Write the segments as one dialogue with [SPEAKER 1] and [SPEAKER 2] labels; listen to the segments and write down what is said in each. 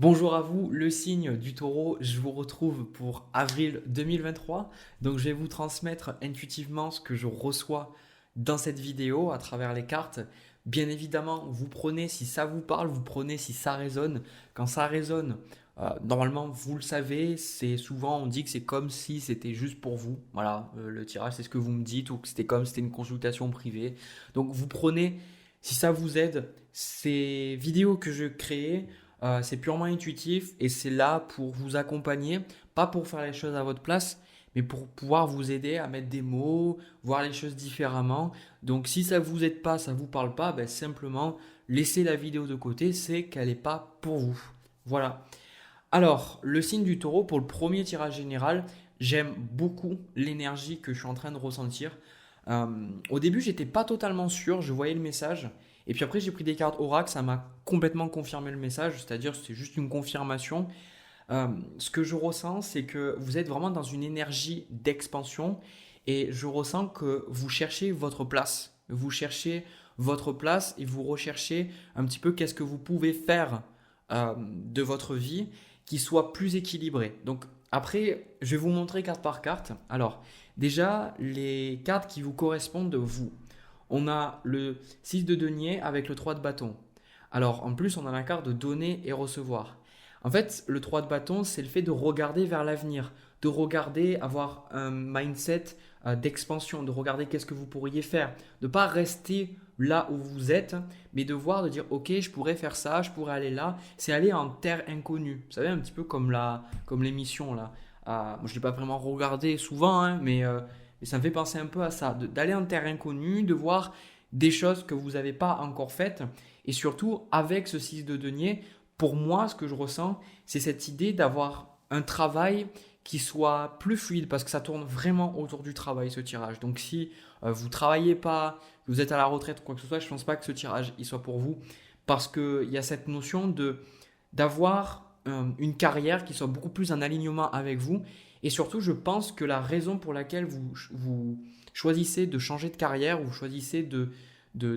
[SPEAKER 1] Bonjour à vous, le signe du taureau, je vous retrouve pour avril 2023. Donc je vais vous transmettre intuitivement ce que je reçois dans cette vidéo à travers les cartes. Bien évidemment, vous prenez si ça vous parle, vous prenez si ça résonne. Quand ça résonne, normalement vous le savez, c'est souvent on dit que c'est comme si c'était juste pour vous. Voilà, le tirage c'est ce que vous me dites ou que c'était comme si c'était une consultation privée. Donc vous prenez si ça vous aide. Ces vidéos que je crée. C'est purement intuitif et c'est là pour vous accompagner, pas pour faire les choses à votre place, mais pour pouvoir vous aider à mettre des mots, voir les choses différemment. Donc si ça vous aide pas, ça vous parle pas, ben, simplement laissez la vidéo de côté, c'est qu'elle n'est pas pour vous. Voilà. Alors, le signe du taureau, pour le premier tirage général, j'aime beaucoup l'énergie que je suis en train de ressentir. Au début, j'étais pas totalement sûr, je voyais le message. Et puis après, j'ai pris des cartes Oracle, ça m'a complètement confirmé le message, c'est-à-dire c'est juste une confirmation. Ce que je ressens, c'est que vous êtes vraiment dans une énergie d'expansion et je ressens que vous cherchez votre place. Vous cherchez votre place et vous recherchez un petit peu qu'est-ce que vous pouvez faire de votre vie qui soit plus équilibré. Donc après, je vais vous montrer carte par carte. Alors, déjà, les cartes qui vous correspondent, vous. On a le 6 de denier avec le 3 de bâton. Alors, en plus, on a la carte de donner et recevoir. En fait, le 3 de bâton, c'est le fait de regarder vers l'avenir, de regarder, avoir un mindset d'expansion, de regarder qu'est-ce que vous pourriez faire, de ne pas rester là où vous êtes, mais de voir, de dire, ok, je pourrais faire ça, je pourrais aller là. C'est aller en terre inconnue. Vous savez, un petit peu comme l'émission là. Moi, je ne l'ai pas vraiment regardé souvent, hein, mais ça me fait penser un peu à ça, d'aller en terre inconnue, de voir des choses que vous n'avez pas encore faites. Et surtout, avec ce 6 de denier, pour moi, ce que je ressens, c'est cette idée d'avoir un travail qui soit plus fluide parce que ça tourne vraiment autour du travail, ce tirage. Donc si vous ne travaillez pas, vous êtes à la retraite ou quoi que ce soit, je ne pense pas que ce tirage il soit pour vous parce qu'il y a cette notion d'avoir une carrière qui soit beaucoup plus en alignement avec vous. Et surtout, je pense que la raison pour laquelle vous choisissez de changer de carrière ou vous choisissez de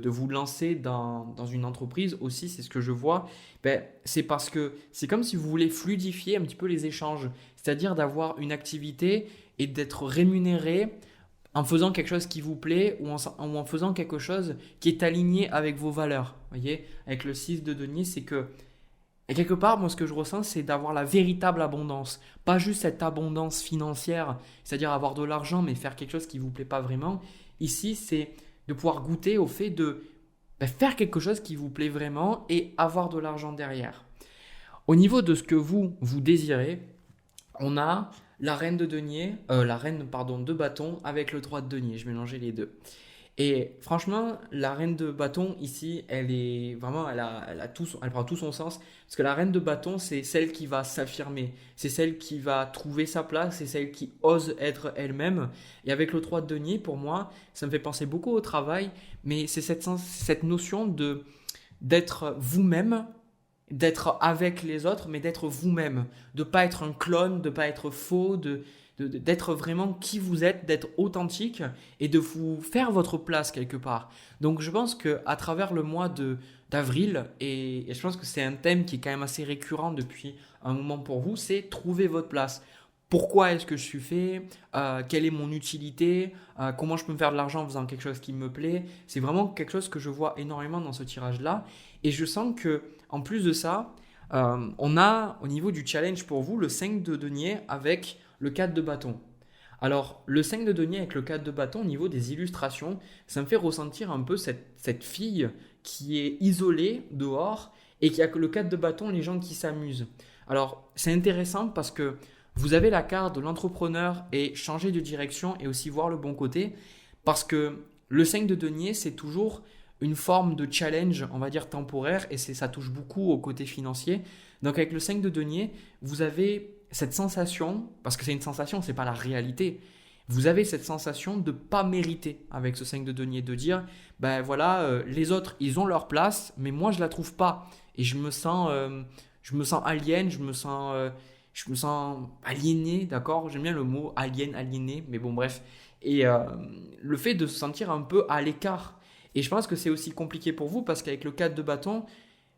[SPEAKER 1] vous lancer dans une entreprise aussi, c'est ce que je vois, ben, c'est parce que c'est comme si vous voulez fluidifier un petit peu les échanges, c'est-à-dire d'avoir une activité et d'être rémunéré en faisant quelque chose qui vous plaît ou en faisant quelque chose qui est aligné avec vos valeurs. Vous voyez, avec le 6 de denier, c'est que et quelque part, moi, ce que je ressens, c'est d'avoir la véritable abondance. Pas juste cette abondance financière, c'est-à-dire avoir de l'argent, mais faire quelque chose qui ne vous plaît pas vraiment. Ici, c'est de pouvoir goûter au fait de faire quelque chose qui vous plaît vraiment et avoir de l'argent derrière. Au niveau de ce que vous désirez, on a la reine de denier, la reine pardon, de bâton avec le 3 de denier. Je mélangeais les deux. Et franchement, la reine de bâton ici, elle est vraiment, elle prend tout son sens. Parce que la reine de bâton, c'est celle qui va s'affirmer, c'est celle qui va trouver sa place, c'est celle qui ose être elle-même. Et avec le 3 de denier, pour moi, ça me fait penser beaucoup au travail, mais c'est cette notion d'être vous-même, d'être avec les autres, mais d'être vous-même, de ne pas être un clone, de ne pas être faux, d'être vraiment qui vous êtes, d'être authentique et de vous faire votre place quelque part. Donc je pense qu'à travers le mois d'avril, et je pense que c'est un thème qui est quand même assez récurrent depuis un moment pour vous, c'est trouver votre place. Pourquoi est-ce que je suis fait? Quelle est mon utilité? Comment je peux me faire de l'argent en faisant quelque chose qui me plaît? C'est vraiment quelque chose que je vois énormément dans ce tirage-là. Et je sens que en plus de ça, on a au niveau du challenge pour vous le 5 de denier avec le 4 de bâton. Alors, le 5 de denier avec le 4 de bâton, au niveau des illustrations, ça me fait ressentir un peu cette fille qui est isolée dehors et qui a le 4 de bâton, les gens qui s'amusent. Alors, c'est intéressant parce que vous avez la carte de l'entrepreneur et changer de direction et aussi voir le bon côté parce que le 5 de denier, c'est toujours une forme de challenge, on va dire temporaire, et ça touche beaucoup au côté financier. Donc avec le 5 de denier, vous avez cette sensation, parce que c'est une sensation, ce n'est pas la réalité, vous avez cette sensation de ne pas mériter avec ce 5 de denier, de dire, ben voilà, les autres, ils ont leur place, mais moi, je ne la trouve pas. Et je me sens alien, je me sens aliéné, d'accord? J'aime bien le mot alien, aliéné, mais bon, bref. Et le fait de se sentir un peu à l'écart. Et je pense que c'est aussi compliqué pour vous parce qu'avec le 4 de bâton,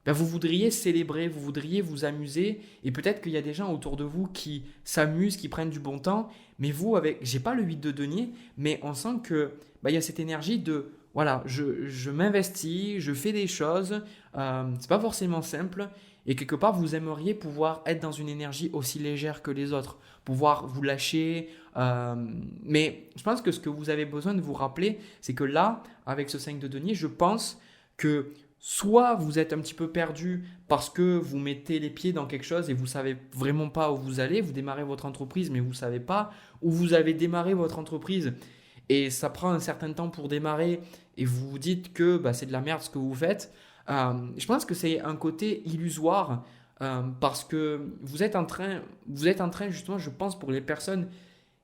[SPEAKER 1] ben, vous voudriez célébrer, vous voudriez vous amuser, et peut-être qu'il y a des gens autour de vous qui s'amusent, qui prennent du bon temps, mais vous, j'ai pas le 8 de denier, mais on sent que ben, il y a cette énergie de, voilà, je m'investis, je fais des choses, c'est pas forcément simple, et quelque part, vous aimeriez pouvoir être dans une énergie aussi légère que les autres, pouvoir vous lâcher. Mais je pense que ce que vous avez besoin de vous rappeler, c'est que là, avec ce 5 de denier, je pense que soit vous êtes un petit peu perdu parce que vous mettez les pieds dans quelque chose et vous savez vraiment pas où vous allez, vous démarrez votre entreprise mais vous savez pas, ou vous avez démarré votre entreprise et ça prend un certain temps pour démarrer et vous vous dites que bah, c'est de la merde ce que vous faites. Je pense que c'est un côté illusoire parce que vous êtes en train justement, je pense pour les personnes,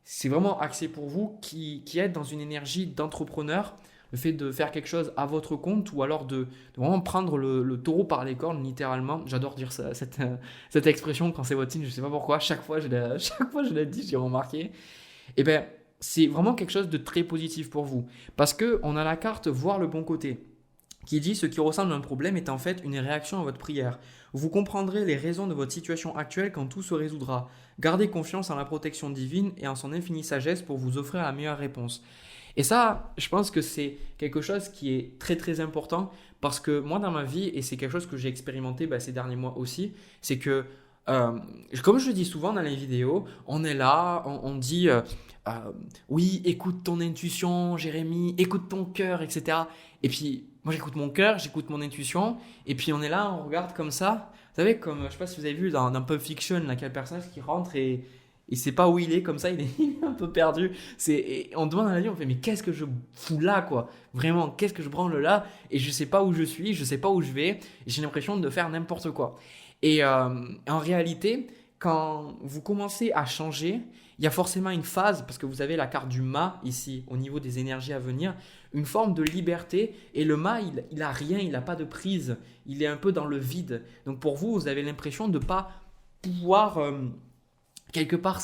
[SPEAKER 1] c'est vraiment axé pour vous qui êtes dans une énergie d'entrepreneur, le fait de faire quelque chose à votre compte ou alors de vraiment prendre le taureau par les cornes, littéralement. J'adore dire ça, cette expression quand c'est votre signe, je ne sais pas pourquoi, chaque fois chaque fois je la dis, j'ai remarqué. Et bien, c'est vraiment quelque chose de très positif pour vous parce qu'on a la carte voir le bon côté qui dit ce qui ressemble à un problème est en fait une réaction à votre prière. Vous comprendrez les raisons de votre situation actuelle quand tout se résoudra. Gardez confiance en la protection divine et en son infinie sagesse pour vous offrir la meilleure réponse. Et ça, je pense que c'est quelque chose qui est très très important parce que moi dans ma vie, et c'est quelque chose que j'ai expérimenté ces derniers mois aussi, c'est que euh, comme je le dis souvent dans les vidéos, on est là, on dit euh, oui, écoute ton intuition, Jérémy, écoute ton cœur, etc. Et puis moi j'écoute mon cœur, j'écoute mon intuition, et puis on est là, on regarde comme ça. Vous savez, comme je sais pas si vous avez vu dans Pulp Fiction, là, quel personnage qui rentre et il sait pas où il est, comme ça, il est, il est un peu perdu. Et on demande à la vie, on fait, mais qu'est-ce que je fous là, quoi? Vraiment, qu'est-ce que je branle là? Et je sais pas où je suis, je sais pas où je vais, et j'ai l'impression de faire n'importe quoi. Et en réalité, quand vous commencez à changer, il y a forcément une phase, parce que vous avez la carte du mât ici, au niveau des énergies à venir, une forme de liberté. Et le mât, il a rien, il n'a pas de prise, il est un peu dans le vide. Donc pour vous, vous avez l'impression de ne pas pouvoir quelque part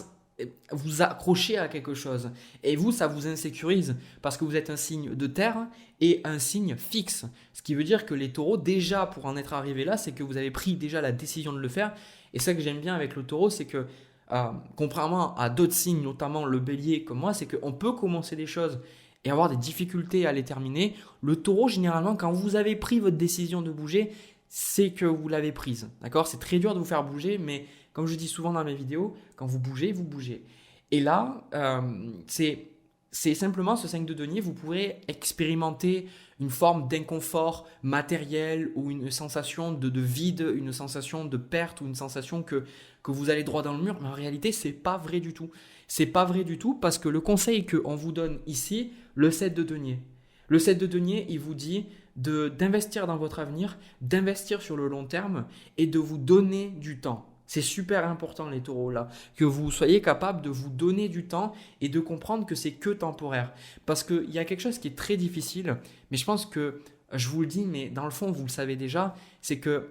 [SPEAKER 1] vous accrocher à quelque chose. Et vous, ça vous insécurise parce que vous êtes un signe de terre et un signe fixe. Ce qui veut dire que les taureaux, déjà pour en être arrivé là, c'est que vous avez pris déjà la décision de le faire. Et ça que j'aime bien avec le taureau, c'est que contrairement à d'autres signes, notamment le bélier comme moi, c'est qu'on peut commencer des choses et avoir des difficultés à les terminer. Le taureau, généralement, quand vous avez pris votre décision de bouger, c'est que vous l'avez prise. D'accord? C'est très dur de vous faire bouger, mais comme je dis souvent dans mes vidéos, quand vous bougez, vous bougez. Et là, c'est simplement ce 5 de denier, vous pourrez expérimenter une forme d'inconfort matériel ou une sensation de vide, une sensation de perte ou une sensation que vous allez droit dans le mur. Mais en réalité, c'est pas vrai du tout. C'est pas vrai du tout parce que le conseil qu'on vous donne ici, le 7 de denier. Le 7 de denier, il vous dit d'investir dans votre avenir, d'investir sur le long terme et de vous donner du temps. C'est super important les taureaux là, que vous soyez capable de vous donner du temps et de comprendre que c'est que temporaire. Parce qu'il y a quelque chose qui est très difficile, mais je pense que, je vous le dis, mais dans le fond vous le savez déjà, c'est que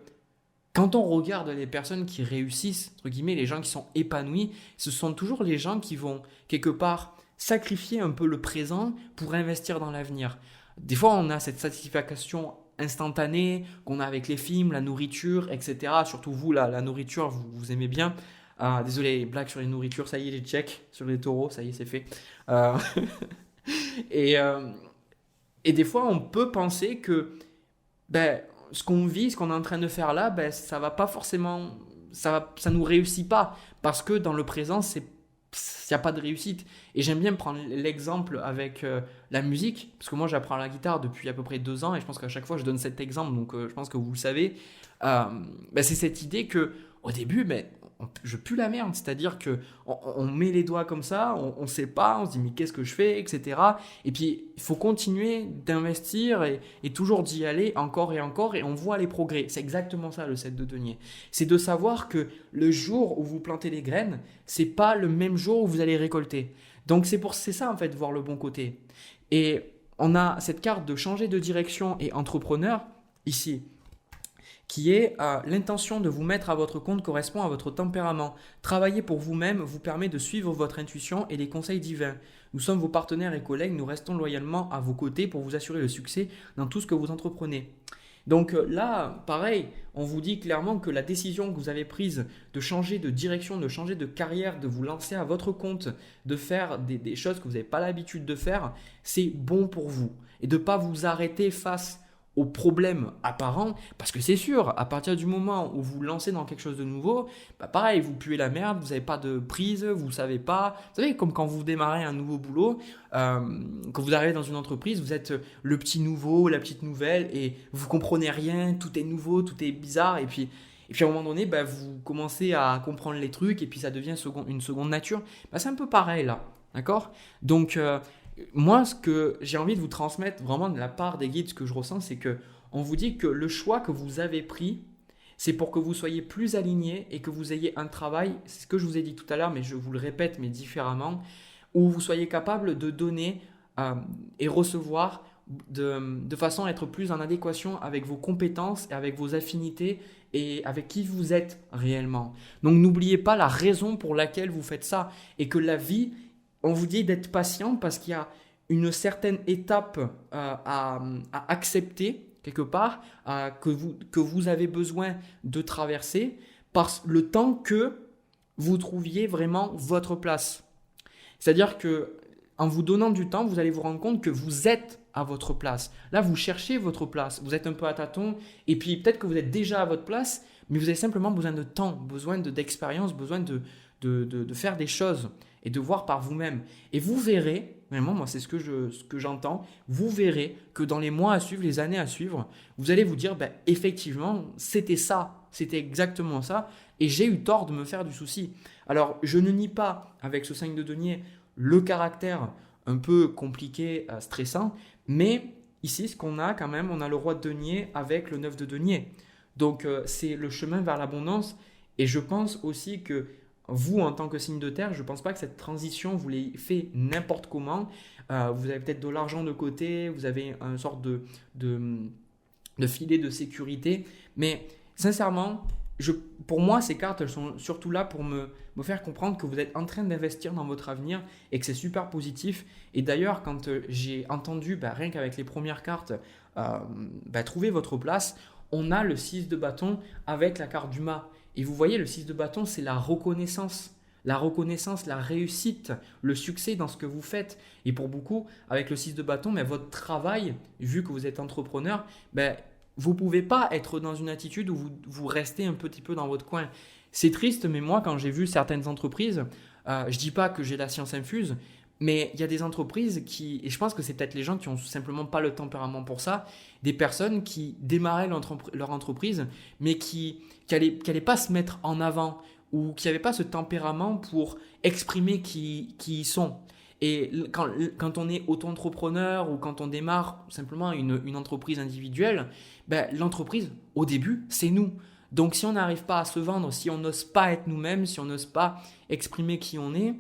[SPEAKER 1] quand on regarde les personnes qui réussissent, entre guillemets, les gens qui sont épanouis, ce sont toujours les gens qui vont quelque part sacrifier un peu le présent pour investir dans l'avenir. Des fois on a cette satisfaction instantané qu'on a avec les films, la nourriture, etc. Surtout vous, la nourriture, vous aimez bien. Désolé, blague sur les nourritures, ça y est, j'ai check sur les taureaux, ça y est, c'est fait. Euh, et, euh, et des fois, on peut penser que ce qu'on vit, ce qu'on est en train de faire là, ça va pas forcément, ça nous réussit pas parce que dans le présent, il n'y a pas de réussite. Et j'aime bien prendre l'exemple avec la musique, parce que moi j'apprends la guitare depuis à peu près 2 ans, et je pense qu'à chaque fois je donne cet exemple, donc je pense que vous le savez. C'est cette idée que au début, je pue la merde, c'est-à-dire que on met les doigts comme ça, on sait pas, on se dit mais qu'est-ce que je fais, etc. Et puis il faut continuer d'investir et toujours d'y aller encore et on voit les progrès. C'est exactement ça le 7 de denier. C'est de savoir que le jour où vous plantez les graines, c'est pas le même jour où vous allez récolter. Donc c'est ça en fait, voir le bon côté. Et on a cette carte de changer de direction et entrepreneur ici, qui est l'intention de vous mettre à votre compte correspond à votre tempérament. Travailler pour vous-même vous permet de suivre votre intuition et les conseils divins. Nous sommes vos partenaires et collègues, nous restons loyalement à vos côtés pour vous assurer le succès dans tout ce que vous entreprenez. Donc là, pareil, on vous dit clairement que la décision que vous avez prise de changer de direction, de changer de carrière, de vous lancer à votre compte, de faire des choses que vous n'avez pas l'habitude de faire, c'est bon pour vous. Et de ne pas vous arrêter face aux problèmes apparents, parce que c'est sûr, à partir du moment où vous lancez dans quelque chose de nouveau, bah pareil, vous puez la merde, vous n'avez pas de prise, vous ne savez pas. Vous savez, comme quand vous démarrez un nouveau boulot, quand vous arrivez dans une entreprise, vous êtes le petit nouveau, la petite nouvelle, et vous comprenez rien, tout est nouveau, tout est bizarre, et puis à un moment donné, bah, vous commencez à comprendre les trucs, et puis ça devient une seconde nature. Bah, c'est un peu pareil là, d'accord? Donc, moi, ce que j'ai envie de vous transmettre vraiment de la part des guides, ce que je ressens, c'est que on vous dit que le choix que vous avez pris, c'est pour que vous soyez plus aligné et que vous ayez un travail, c'est ce que je vous ai dit tout à l'heure, mais je vous le répète, mais différemment, où vous soyez capable de donner et recevoir de façon à être plus en adéquation avec vos compétences et avec vos affinités et avec qui vous êtes réellement. Donc n'oubliez pas la raison pour laquelle vous faites ça et que la vie, on vous dit d'être patient parce qu'il y a une certaine étape à accepter quelque part, que vous avez besoin de traverser par le temps que vous trouviez vraiment votre place. C'est-à-dire que en vous donnant du temps, vous allez vous rendre compte que vous êtes à votre place. Là, vous cherchez votre place, vous êtes un peu à tâtons, et puis peut-être que vous êtes déjà à votre place, mais vous avez simplement besoin de temps, besoin d'expérience, besoin de faire des choses et de voir par vous-même. Et vous verrez, vraiment, moi c'est ce que j'entends, vous verrez que dans les mois à suivre, les années à suivre, vous allez vous dire, ben, effectivement, c'était ça, c'était exactement ça, et j'ai eu tort de me faire du souci. Alors, je ne nie pas, avec ce 5 de denier, le caractère un peu compliqué, stressant, mais ici, ce qu'on a quand même, on a le roi de denier avec le 9 de denier. Donc, c'est le chemin vers l'abondance, et je pense aussi que vous, en tant que signe de terre, je ne pense pas que cette transition, vous l'ayez fait n'importe comment. Vous avez peut-être de l'argent de côté, vous avez une sorte de filet de sécurité. Mais sincèrement, pour moi, ces cartes, elles sont surtout là pour me faire comprendre que vous êtes en train d'investir dans votre avenir et que c'est super positif. Et d'ailleurs, quand j'ai entendu, rien qu'avec les premières cartes, trouver votre place, on a le 6 de bâton avec la carte du mât. Et vous voyez, le 6 de bâton, c'est la reconnaissance, la réussite, le succès dans ce que vous faites. Et pour beaucoup, avec le 6 de bâton, votre travail, vu que vous êtes entrepreneur, vous ne pouvez pas être dans une attitude où vous restez un petit peu dans votre coin. C'est triste, mais moi, quand j'ai vu certaines entreprises, je ne dis pas que j'ai la science infuse, mais il y a des entreprises qui, et je pense que c'est peut-être les gens qui n'ont simplement pas le tempérament pour ça, des personnes qui démarraient leur entreprise, mais qui n'allaient pas se mettre en avant ou qui n'avaient pas ce tempérament pour exprimer qui ils sont. Et quand on est auto-entrepreneur ou quand on démarre simplement une entreprise individuelle, l'entreprise, au début, c'est nous. Donc si on n'arrive pas à se vendre, si on n'ose pas être nous-mêmes, si on n'ose pas exprimer qui on est,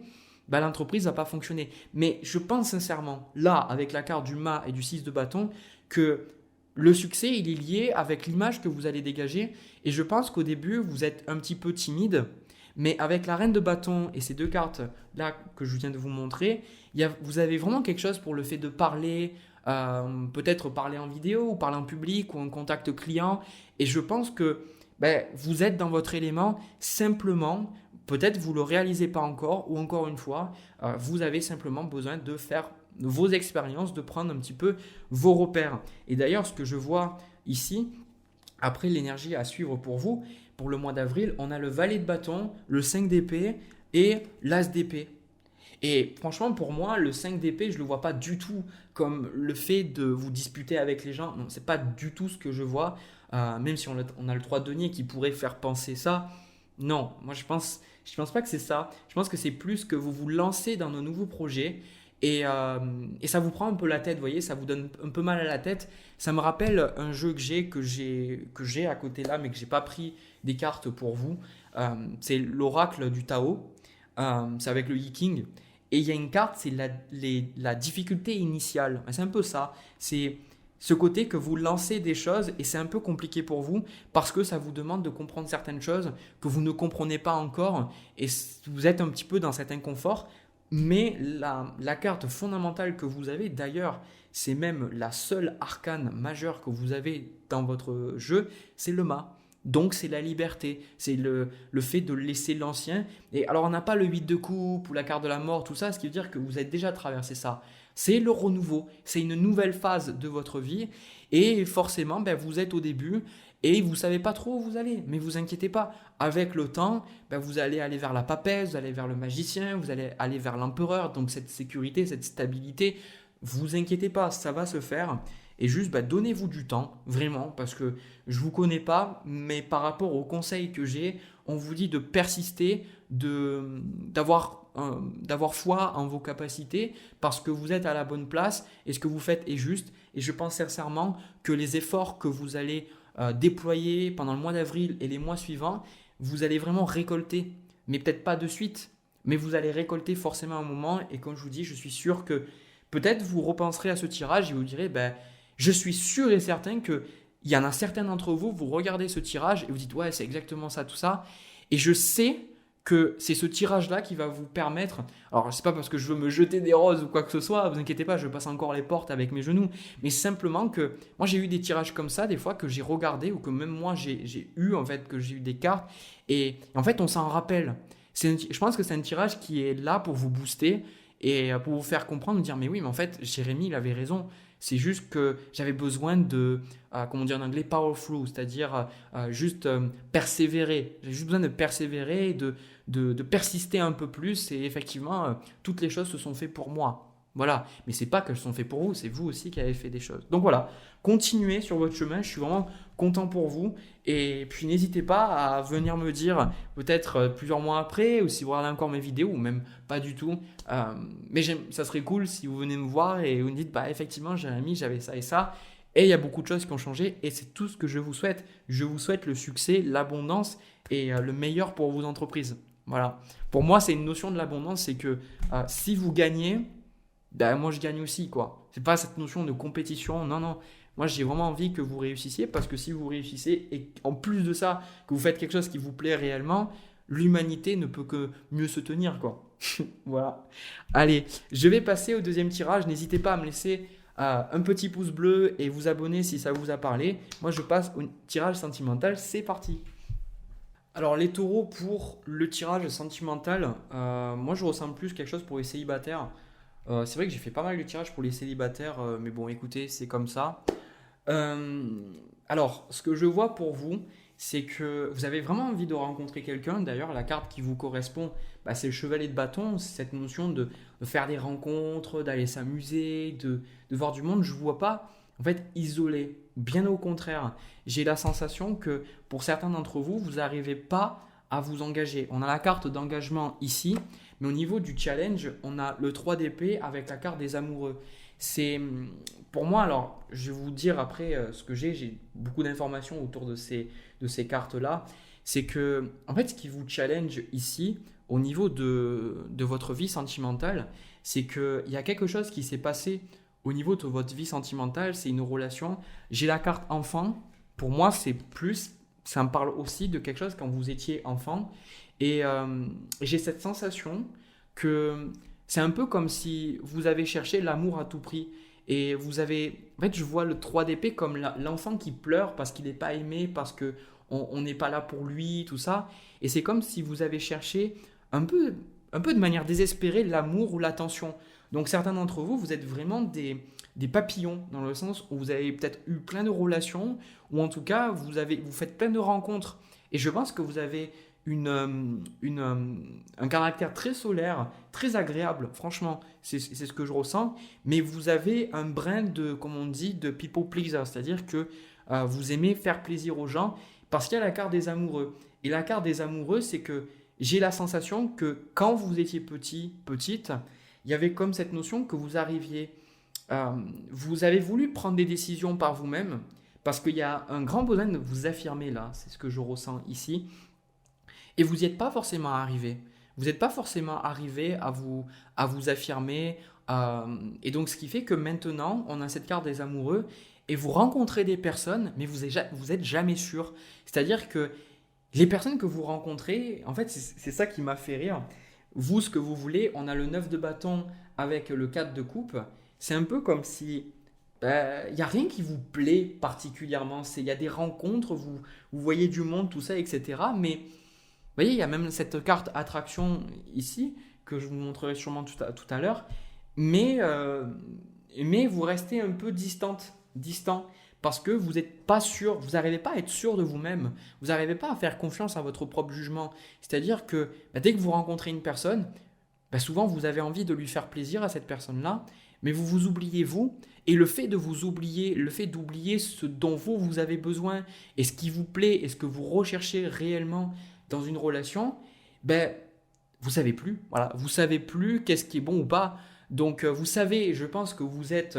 [SPEAKER 1] l'entreprise ne va pas fonctionner. Mais je pense sincèrement, là, avec la carte du mât et du 6 de bâton, que le succès, il est lié avec l'image que vous allez dégager. Et je pense qu'au début, vous êtes un petit peu timide. Mais avec la reine de bâton et ces deux cartes-là que je viens de vous montrer, vous avez vraiment quelque chose pour le fait de parler, peut-être parler en vidéo ou parler en public ou en contact client. Et je pense que vous êtes dans votre élément simplement. Peut-être vous ne le réalisez pas encore ou encore une fois, vous avez simplement besoin de faire vos expériences, de prendre un petit peu vos repères. Et d'ailleurs, ce que je vois ici, après l'énergie à suivre pour vous, pour le mois d'avril, on a le valet de bâton, le 5 d'épée et l'as d'épée. Et franchement, pour moi, le 5 d'épée, je ne le vois pas du tout comme le fait de vous disputer avec les gens. Non, ce n'est pas du tout ce que je vois, même si on a le 3 de denier qui pourrait faire penser ça. Non, moi je pense pas que c'est ça. Je pense que c'est plus que vous vous lancez dans de nouveaux projets et ça vous prend un peu la tête, vous voyez, ça vous donne un peu mal à la tête. Ça me rappelle un jeu que j'ai à côté là, mais que j'ai pas pris des cartes pour vous. C'est l'oracle du Tao. C'est avec le Yi King. Et il y a une carte, c'est la difficulté initiale. C'est un peu ça. C'est ce côté que vous lancez des choses et c'est un peu compliqué pour vous parce que ça vous demande de comprendre certaines choses que vous ne comprenez pas encore et vous êtes un petit peu dans cet inconfort. Mais la carte fondamentale que vous avez, d'ailleurs, c'est même la seule arcane majeure que vous avez dans votre jeu, c'est le mât. Donc c'est la liberté, c'est le fait de laisser l'ancien. Et alors on n'a pas le 8 de coupe ou la carte de la mort, tout ça, ce qui veut dire que vous avez déjà traversé ça. C'est le renouveau, c'est une nouvelle phase de votre vie. Et forcément, ben, vous êtes au début et vous ne savez pas trop où vous allez. Mais vous inquiétez pas, avec le temps, ben, vous allez aller vers la papesse, vous allez vers le magicien, vous allez aller vers l'empereur. Donc cette sécurité, cette stabilité, vous inquiétez pas, ça va se faire. Et juste, bah, donnez-vous du temps, vraiment, parce que je ne vous connais pas, mais par rapport aux conseils que j'ai, on vous dit de persister, d'avoir foi en vos capacités, parce que vous êtes à la bonne place et ce que vous faites est juste. Et je pense sincèrement que les efforts que vous allez déployer pendant le mois d'avril et les mois suivants, vous allez vraiment récolter, mais peut-être pas de suite, mais vous allez récolter forcément un moment. Et comme je vous dis, je suis sûr que peut-être vous repenserez à ce tirage et vous direz, ben, je suis sûr et certain qu'il y en a certains d'entre vous, vous regardez ce tirage et vous dites ouais, c'est exactement ça, tout ça. Et je sais que c'est ce tirage-là qui va vous permettre. Alors, c'est pas parce que je veux me jeter des roses ou quoi que ce soit, vous inquiétez pas, je passe encore les portes avec mes genoux. Mais simplement que moi, j'ai eu des tirages comme ça, des fois que j'ai regardé ou que même moi, j'ai eu en fait, que j'ai eu des cartes. Et en fait, on s'en rappelle. Je pense que c'est un tirage qui est là pour vous booster et pour vous faire comprendre, dire mais oui, mais en fait, Jérémy, il avait raison. C'est juste que j'avais besoin de, comment dire en anglais, power through, c'est-à-dire juste persévérer. J'ai juste besoin de persévérer, de persister un peu plus et effectivement, toutes les choses se sont faites pour moi. Voilà, mais c'est pas qu'elles se sont faites pour vous, c'est vous aussi qui avez fait des choses. Donc voilà, continuez sur votre chemin, je suis vraiment content pour vous et puis n'hésitez pas à venir me dire peut-être plusieurs mois après ou si vous regardez encore mes vidéos ou même pas du tout. Mais ça serait cool si vous venez me voir et vous me dites bah effectivement Jérémy j'avais ça et ça et il y a beaucoup de choses qui ont changé et c'est tout ce que je vous souhaite. Je vous souhaite le succès, l'abondance et le meilleur pour vos entreprises. Voilà. Pour moi c'est une notion de l'abondance, c'est que si vous gagnez ben, moi je gagne aussi quoi. C'est pas cette notion de compétition, non non. Moi j'ai vraiment envie que vous réussissiez parce que si vous réussissez et en plus de ça que vous faites quelque chose qui vous plaît réellement, l'humanité ne peut que mieux se tenir quoi. Voilà. Allez, je vais passer au deuxième tirage. N'hésitez pas à me laisser un petit pouce bleu et vous abonner si ça vous a parlé. Moi je passe au tirage sentimental, c'est parti. Alors les taureaux pour le tirage sentimental, moi je ressens plus quelque chose pour les célibataires. C'est vrai que j'ai fait pas mal de tirages pour les célibataires, mais bon, écoutez, c'est comme ça. Euh, alors, ce que je vois pour vous, c'est que vous avez vraiment envie de rencontrer quelqu'un. D'ailleurs, la carte qui vous correspond, bah, c'est le chevalier de bâton. C'est cette notion de faire des rencontres, d'aller s'amuser, de voir du monde. Je ne vous vois pas, en fait, isolé. Bien au contraire, j'ai la sensation que pour certains d'entre vous, vous n'arrivez pas à vous engager. On a la carte d'engagement ici, mais au niveau du challenge, on a le 3 d'épée avec la carte des amoureux. C'est pour moi, alors je vais vous dire après ce que j'ai beaucoup d'informations autour de ces cartes-là. C'est que, en fait, ce qui vous challenge ici, au niveau de votre vie sentimentale, c'est qu'il y a quelque chose qui s'est passé au niveau de votre vie sentimentale, c'est une relation. J'ai la carte enfant, pour moi, c'est plus, ça me parle aussi de quelque chose quand vous étiez enfant. Et j'ai cette sensation que c'est un peu comme si vous avez cherché l'amour à tout prix. Et vous avez. En fait, je vois le 3 d'épée comme l'enfant qui pleure parce qu'il n'est pas aimé, parce qu'on n'est pas là pour lui, tout ça. Et c'est comme si vous avez cherché un peu de manière désespérée l'amour ou l'attention. Donc certains d'entre vous, vous êtes vraiment des papillons, dans le sens où vous avez peut-être eu plein de relations, ou en tout cas, vous faites plein de rencontres. Et je pense que vous avez un caractère très solaire, très agréable, franchement, c'est ce que je ressens, mais vous avez un brin de, comme on dit, de people pleaser, c'est-à-dire que vous aimez faire plaisir aux gens, parce qu'il y a la carte des amoureux. Et la carte des amoureux, c'est que j'ai la sensation que quand vous étiez petit, petite, il y avait comme cette notion que vous arriviez, vous avez voulu prendre des décisions par vous-même, parce qu'il y a un grand besoin de vous affirmer là, c'est ce que je ressens ici. Et vous n'y êtes pas forcément arrivé. Vous n'êtes pas forcément arrivé à vous affirmer. Et donc, ce qui fait que maintenant, on a cette carte des amoureux et vous rencontrez des personnes, mais vous êtes jamais sûr. C'est-à-dire que les personnes que vous rencontrez, en fait, c'est ça qui m'a fait rire. vous, ce que vous voulez, on a le 9 de bâton avec le 4 de coupe. C'est un peu comme si il n'y a rien qui vous plaît particulièrement. Il y a des rencontres, vous voyez du monde, tout ça, etc. Mais vous voyez, il y a même cette carte attraction ici, que je vous montrerai sûrement tout à l'heure. Mais vous restez un peu distant, parce que vous n'êtes pas sûr, vous n'arrivez pas à être sûr de vous-même, vous n'arrivez pas à faire confiance à votre propre jugement. C'est-à-dire que dès que vous rencontrez une personne, souvent vous avez envie de lui faire plaisir à cette personne-là, mais vous vous oubliez vous, et le fait de vous oublier, le fait d'oublier ce dont vous avez besoin, et ce qui vous plaît, et ce que vous recherchez réellement dans une relation, vous savez plus. Voilà, vous savez plus qu'est-ce qui est bon ou pas. Donc vous savez, je pense que vous êtes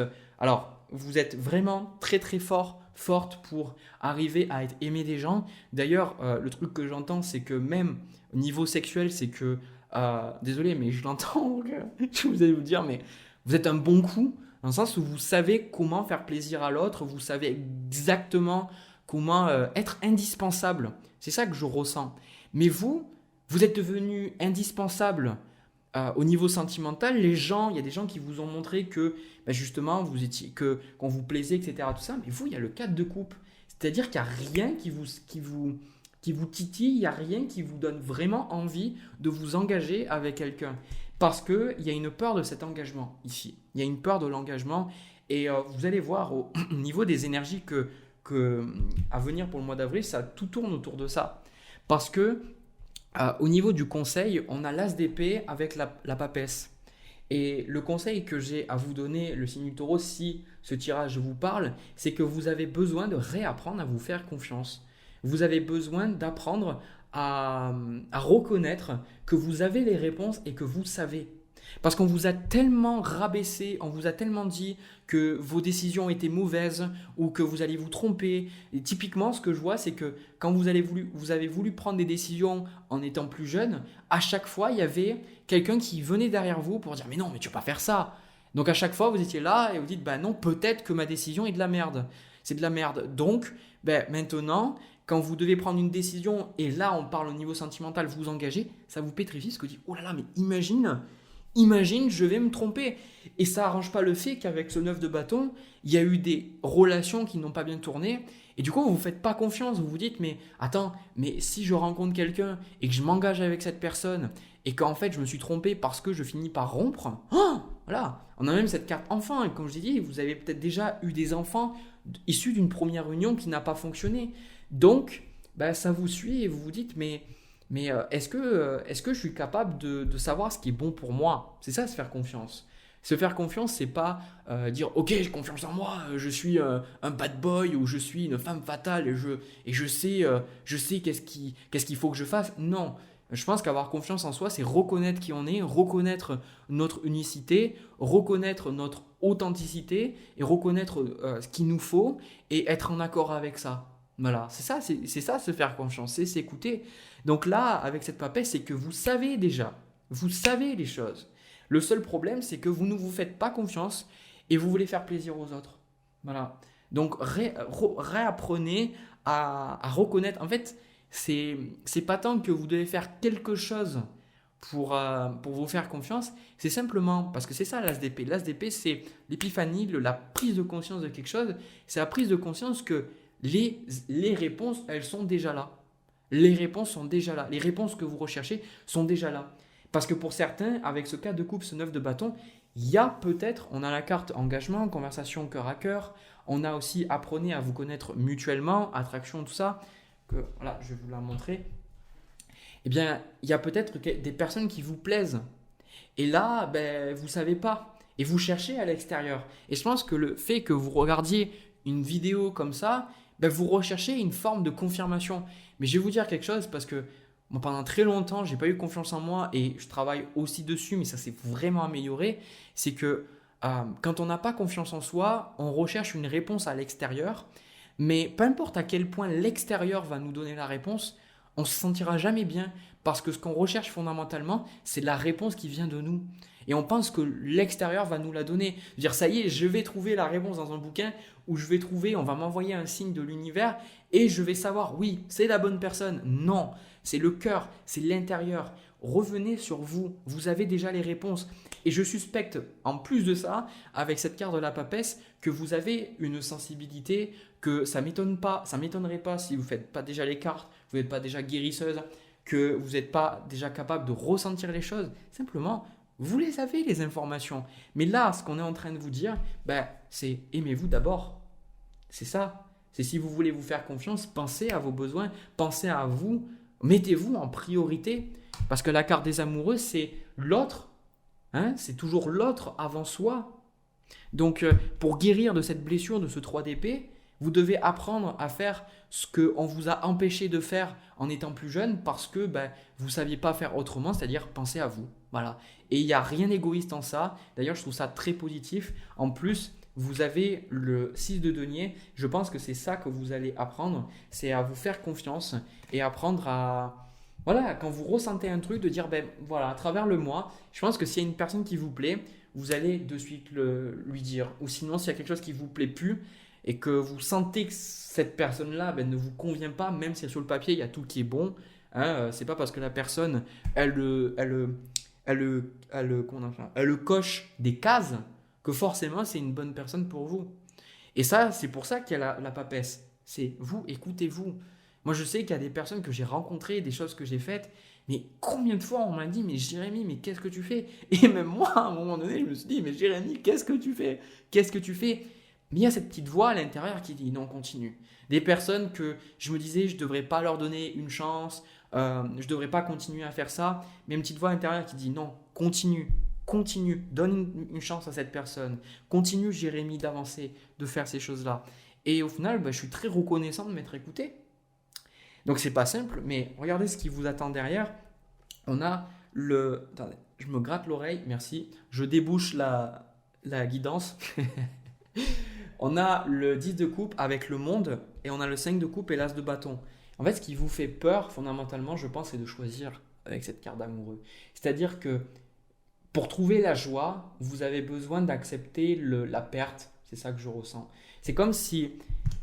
[SPEAKER 1] vraiment très très forte pour arriver à être aimé des gens. D'ailleurs, le truc que j'entends, c'est que même au niveau sexuel, c'est que désolé, mais je l'entends, je vous allez vous dire, mais vous êtes un bon coup dans le sens où vous savez comment faire plaisir à l'autre, vous savez exactement comment être indispensable. C'est ça que je ressens. Mais vous êtes devenu indispensable au niveau sentimental. Il y a des gens qui vous ont montré que justement qu'on vous plaisait, etc. Tout ça. Mais vous, il y a le 4 de coupe. C'est-à-dire qu'il n'y a rien qui vous titille, il n'y a rien qui vous donne vraiment envie de vous engager avec quelqu'un. Parce qu'il y a une peur de cet engagement ici. Il y a une peur de l'engagement. Et vous allez voir au niveau des énergies à venir pour le mois d'avril, ça tout tourne autour de ça. Parce que au niveau du conseil, on a l'as d'épée avec la papesse. Et le conseil que j'ai à vous donner, le signe du taureau, si ce tirage vous parle, c'est que vous avez besoin de réapprendre à vous faire confiance. Vous avez besoin d'apprendre à reconnaître que vous avez les réponses et que vous savez. Parce qu'on vous a tellement rabaissé, on vous a tellement dit que vos décisions étaient mauvaises ou que vous allez vous tromper. Et typiquement, ce que je vois, c'est que quand vous avez voulu prendre des décisions en étant plus jeune, à chaque fois, il y avait quelqu'un qui venait derrière vous pour dire « Mais non, mais tu ne peux pas faire ça !» Donc à chaque fois, vous étiez là et vous dites « non, peut-être que ma décision est de la merde. » C'est de la merde. Donc, maintenant, quand vous devez prendre une décision, et là, on parle au niveau sentimental, vous engagez, ça vous pétrifie, ce que vous dites « Oh là là, mais imagine, je vais me tromper. » Et ça n'arrange pas le fait qu'avec ce 9 de bâton, il y a eu des relations qui n'ont pas bien tourné. Et du coup, vous ne vous faites pas confiance. Vous vous dites, mais attends, mais si je rencontre quelqu'un et que je m'engage avec cette personne et qu'en fait, je me suis trompé parce que je finis par rompre, voilà. On a même cette carte enfant. Et comme je l'ai dit, vous avez peut-être déjà eu des enfants issus d'une première union qui n'a pas fonctionné. Donc, ça vous suit et vous vous dites, mais est-ce que je suis capable de savoir ce qui est bon pour moi? C'est ça, se faire confiance. Se faire confiance, c'est pas dire ok, j'ai confiance en moi, je suis un bad boy ou je suis une femme fatale et je sais qu'est-ce qu'il faut que je fasse. Non, je pense qu'avoir confiance en soi, c'est reconnaître qui on est, reconnaître notre unicité, reconnaître notre authenticité et reconnaître ce qu'il nous faut et être en accord avec ça. Voilà, c'est ça se faire confiance, c'est s'écouter. Donc là, avec cette papesse, c'est que vous savez déjà, vous savez les choses. Le seul problème, c'est que vous ne vous faites pas confiance et vous voulez faire plaisir aux autres. Voilà. Donc réapprenez à reconnaître. En fait, c'est pas tant que vous devez faire quelque chose pour vous faire confiance, c'est simplement, parce que c'est ça l'as d'épée. L'as d'épée, c'est l'épiphanie, la prise de conscience de quelque chose. C'est la prise de conscience que les réponses, elles sont déjà là. Les réponses sont déjà là. Les réponses que vous recherchez sont déjà là. Parce que pour certains, avec ce 4 de coupe, ce 9 de bâton, il y a peut-être, on a la carte engagement, conversation cœur à cœur. On a aussi apprenez à vous connaître mutuellement, attraction, tout ça. Voilà, je vais vous la montrer. Eh bien, il y a peut-être des personnes qui vous plaisent. Et là, vous ne savez pas. Et vous cherchez à l'extérieur. Et je pense que le fait que vous regardiez une vidéo comme ça, vous recherchez une forme de confirmation. Mais je vais vous dire quelque chose parce que moi, pendant très longtemps, je n'ai pas eu confiance en moi et je travaille aussi dessus, mais ça s'est vraiment amélioré. C'est que quand on n'a pas confiance en soi, on recherche une réponse à l'extérieur. Mais peu importe à quel point l'extérieur va nous donner la réponse, on ne se sentira jamais bien parce que ce qu'on recherche fondamentalement, c'est la réponse qui vient de nous. Et on pense que l'extérieur va nous la donner. Dire ça y est, je vais trouver la réponse dans un bouquin où on va m'envoyer un signe de l'univers et je vais savoir, oui, c'est la bonne personne. Non, c'est le cœur, c'est l'intérieur. Revenez sur vous, vous avez déjà les réponses. Et je suspecte, en plus de ça, avec cette carte de la papesse, que vous avez une sensibilité que ça m'étonnerait pas si vous ne faites pas déjà les cartes, vous n'êtes pas déjà guérisseuse, que vous n'êtes pas déjà capable de ressentir les choses. Simplement, vous les avez, les informations. Mais là, ce qu'on est en train de vous dire, c'est aimez-vous d'abord. C'est ça. C'est si vous voulez vous faire confiance, pensez à vos besoins, pensez à vous, mettez-vous en priorité. Parce que la carte des amoureux, c'est l'autre. C'est toujours l'autre avant soi. Donc, pour guérir de cette blessure, de ce 3 d'épée, vous devez apprendre à faire ce qu'on vous a empêché de faire en étant plus jeune parce que vous ne saviez pas faire autrement, c'est-à-dire penser à vous. Voilà. Et il n'y a rien d'égoïste en ça. D'ailleurs, je trouve ça très positif. En plus, vous avez le 6 de denier. Je pense que c'est ça que vous allez apprendre. C'est à vous faire confiance et apprendre à... Voilà, quand vous ressentez un truc, de dire, voilà, à travers le mois, je pense que s'il y a une personne qui vous plaît, vous allez de suite lui dire. Ou sinon, s'il y a quelque chose qui ne vous plaît plus et que vous sentez que cette personne-là ne vous convient pas, même si sur le papier, il y a tout qui est bon, c'est pas parce que la personne, elle coche des cases que forcément, c'est une bonne personne pour vous. Et ça, c'est pour ça qu'il y a la papesse. C'est vous, écoutez-vous. Moi, je sais qu'il y a des personnes que j'ai rencontrées, des choses que j'ai faites, mais combien de fois on m'a dit, mais Jérémy, mais qu'est-ce que tu fais? Et même moi, à un moment donné, je me suis dit, mais Jérémy, qu'est-ce que tu fais? Qu'est-ce que tu fais? Mais il y a cette petite voix à l'intérieur qui dit, non, continue. Des personnes que je me disais, je ne devrais pas leur donner une chance, je ne devrais pas continuer à faire ça, mais une petite voix intérieure qui dit, non, continue, continue, donne une chance à cette personne, continue, Jérémy, d'avancer, de faire ces choses-là. Et au final, je suis très reconnaissant de m'être écouté. Donc c'est pas simple, mais regardez ce qui vous attend derrière. On a le... Attendez, je me gratte l'oreille, merci. Je débouche la guidance. On a le 10 de coupe avec le monde et on a le 5 de coupe et l'as de bâton. En fait, ce qui vous fait peur, fondamentalement, je pense, c'est de choisir avec cette carte d'amoureux. C'est-à-dire que pour trouver la joie, vous avez besoin d'accepter la perte. C'est ça que je ressens. C'est comme si...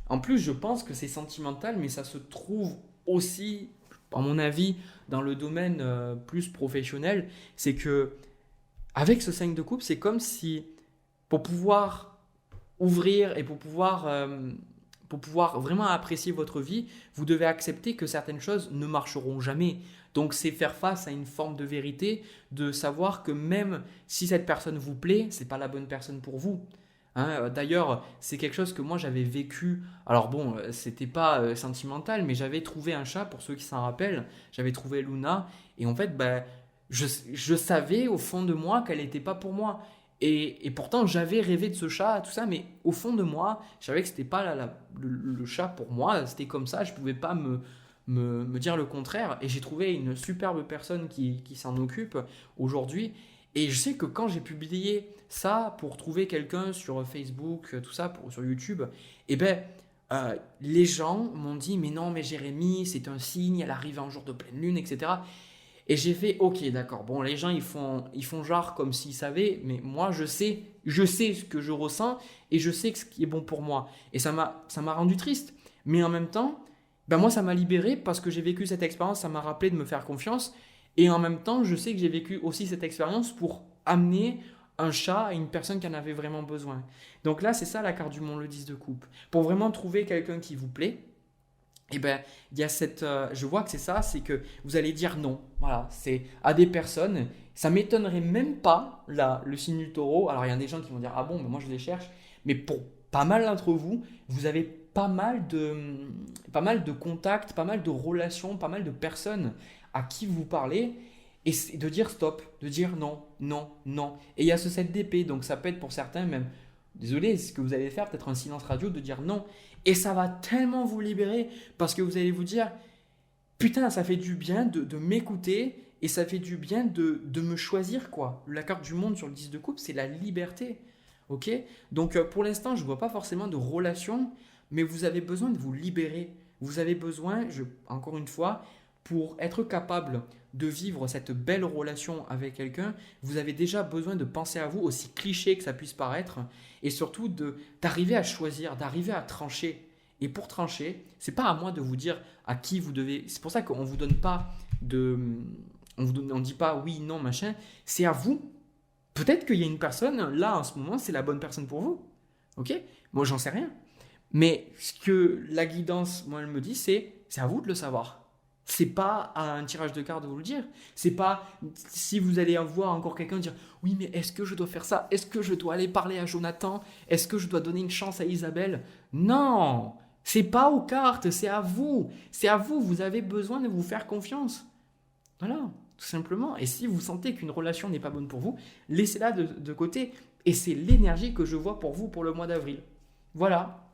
[SPEAKER 1] En plus, je pense que c'est sentimental, mais ça se trouve aussi, à mon avis, dans le domaine plus professionnel. C'est que avec ce 5 de coupe, c'est comme si pour pouvoir ouvrir et pour pouvoir vraiment apprécier votre vie, vous devez accepter que certaines choses ne marcheront jamais. Donc c'est faire face à une forme de vérité, de savoir que même si cette personne vous plaît, c'est pas la bonne personne pour vous. D'ailleurs, c'est quelque chose que moi j'avais vécu. Alors bon, c'était pas sentimental, mais j'avais trouvé un chat, pour ceux qui s'en rappellent, j'avais trouvé Luna, et en fait, je savais au fond de moi qu'elle n'était pas pour moi. Et pourtant, j'avais rêvé de ce chat, tout ça, mais au fond de moi, je savais que c'était pas le chat pour moi, c'était comme ça, je pouvais pas me dire le contraire. Et j'ai trouvé une superbe personne qui s'en occupe aujourd'hui. Et je sais que quand j'ai publié ça pour trouver quelqu'un sur Facebook, tout ça, sur YouTube, les gens m'ont dit, mais non, mais Jérémy, c'est un signe, elle arrive un jour de pleine lune, etc. Et j'ai fait, ok, d'accord. Bon, les gens, ils font genre comme s'ils savaient, mais moi, je sais ce que je ressens et je sais ce qui est bon pour moi. Et ça m'a rendu triste. Mais en même temps, moi, ça m'a libéré parce que j'ai vécu cette expérience, ça m'a rappelé de me faire confiance. Et en même temps, je sais que j'ai vécu aussi cette expérience pour amener un chat à une personne qui en avait vraiment besoin. Donc là, c'est ça la carte du monde, le 10 de coupe. Pour vraiment trouver quelqu'un qui vous plaît, il y a je vois que c'est ça, c'est que vous allez dire non. Voilà, c'est à des personnes. Ça m'étonnerait même pas, là, le signe du taureau. Alors, il y a des gens qui vont dire, ah bon, mais moi je les cherche. Mais pour pas mal d'entre vous, vous avez pas mal de contacts, pas mal de relations, pas mal de personnes à qui vous parlez et de dire stop, de dire non, non, non. Et il y a ce 7 d'épée, donc ça peut être pour certains même, désolé, ce que vous allez faire, peut-être un silence radio, de dire non. Et ça va tellement vous libérer parce que vous allez vous dire, putain, ça fait du bien de m'écouter et ça fait du bien de me choisir, quoi. La carte du monde sur le 10 de coupe, c'est la liberté. Ok ? Donc pour l'instant, je ne vois pas forcément de relation, mais vous avez besoin de vous libérer. Vous avez besoin, encore une fois, pour être capable de vivre cette belle relation avec quelqu'un, vous avez déjà besoin de penser à vous, aussi cliché que ça puisse paraître, et surtout d'arriver à choisir, d'arriver à trancher. Et pour trancher, c'est pas à moi de vous dire à qui vous devez. C'est pour ça qu'on vous donne pas de. On dit pas oui, non, machin. C'est à vous. Peut-être qu'il y a une personne, là, en ce moment, c'est la bonne personne pour vous. Ok? Moi, j'en sais rien. Mais ce que la guidance, moi, elle me dit, c'est à vous de le savoir. C'est pas à un tirage de cartes de vous le dire. C'est pas si vous allez voir encore quelqu'un dire oui, mais est-ce que je dois faire ça? Est-ce que je dois aller parler à Jonathan? Est-ce que je dois donner une chance à Isabelle? Non, c'est pas aux cartes, c'est à vous. C'est à vous, vous avez besoin de vous faire confiance. Voilà, tout simplement. Et si vous sentez qu'une relation n'est pas bonne pour vous, laissez-la de côté. Et c'est l'énergie que je vois pour vous pour le mois d'avril. Voilà.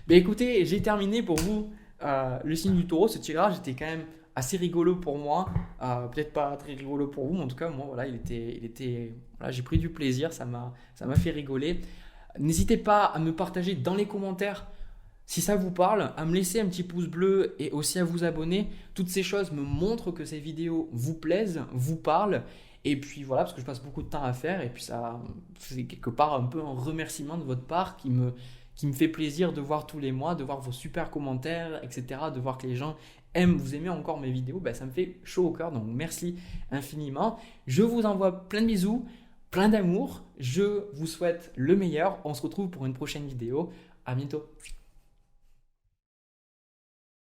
[SPEAKER 1] Ben écoutez, j'ai terminé pour vous le signe du taureau. Ce tirage était quand même assez rigolo pour moi. Peut-être pas très rigolo pour vous, mais en tout cas, moi, voilà, voilà, j'ai pris du plaisir. Ça m'a fait rigoler. N'hésitez pas à me partager dans les commentaires si ça vous parle, à me laisser un petit pouce bleu et aussi à vous abonner. Toutes ces choses me montrent que ces vidéos vous plaisent, vous parlent. Et puis voilà, parce que je passe beaucoup de temps à faire. Et puis ça, c'est quelque part un peu un remerciement de votre part qui me fait plaisir de voir tous les mois, de voir vos super commentaires, etc. De voir que les gens vous aimez encore mes vidéos. Ben, ça me fait chaud au cœur. Donc merci infiniment. Je vous envoie plein de bisous, plein d'amour. Je vous souhaite le meilleur. On se retrouve pour une prochaine vidéo. À bientôt.